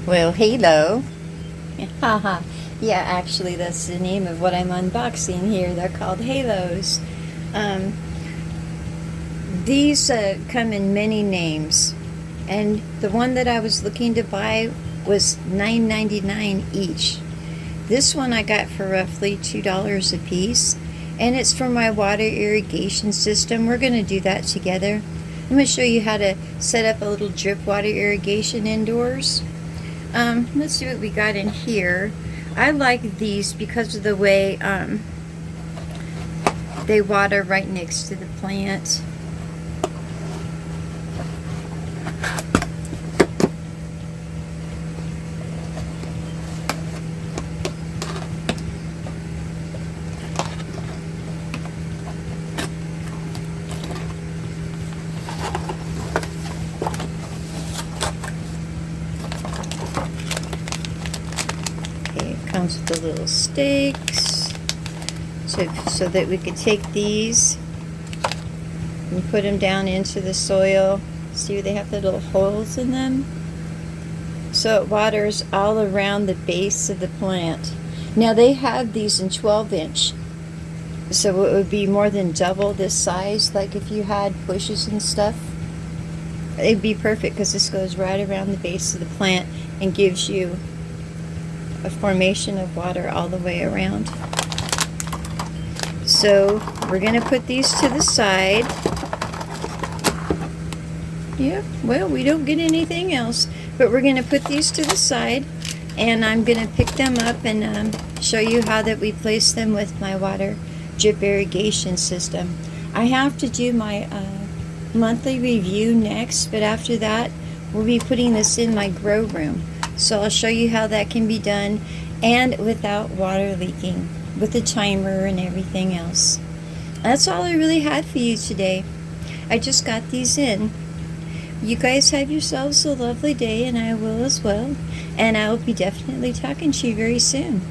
Well, Halo. Haha. Yeah, actually, that's the name of what I'm unboxing here. They're called Halos. Um, these come in many names, and the one that I was looking to buy was $9.99 each. This one I got for roughly $2 a piece, and it's for my water irrigation system. We're going to do that together. I'm going to show you how to set up a little drip water irrigation indoors. Let's see what we got in here. I like these because of the way they water right next to the plant. It comes with the little stakes, so that we could take these and put them down into the soil. See, they have the little holes in them, so it waters all around the base of the plant. Now they have these in 12-inch, so it would be more than double this size. Like if you had bushes and stuff, it'd be perfect because this goes right around the base of the plant and gives you a formation of water all the way around. So we're going to put these to the side. Yeah, well, we don't get anything else, but we're going to put these to the side, and I'm going to pick them up and show you how that we place them with my water drip irrigation system. I have to do my monthly review next, but after that we'll be putting this in my grow room. So I'll show you how that can be done, and without water leaking, with the timer and everything else. That's all I really had for you today. I just got these in. You guys have yourselves a lovely day, and I will as well. And I will be definitely talking to you very soon.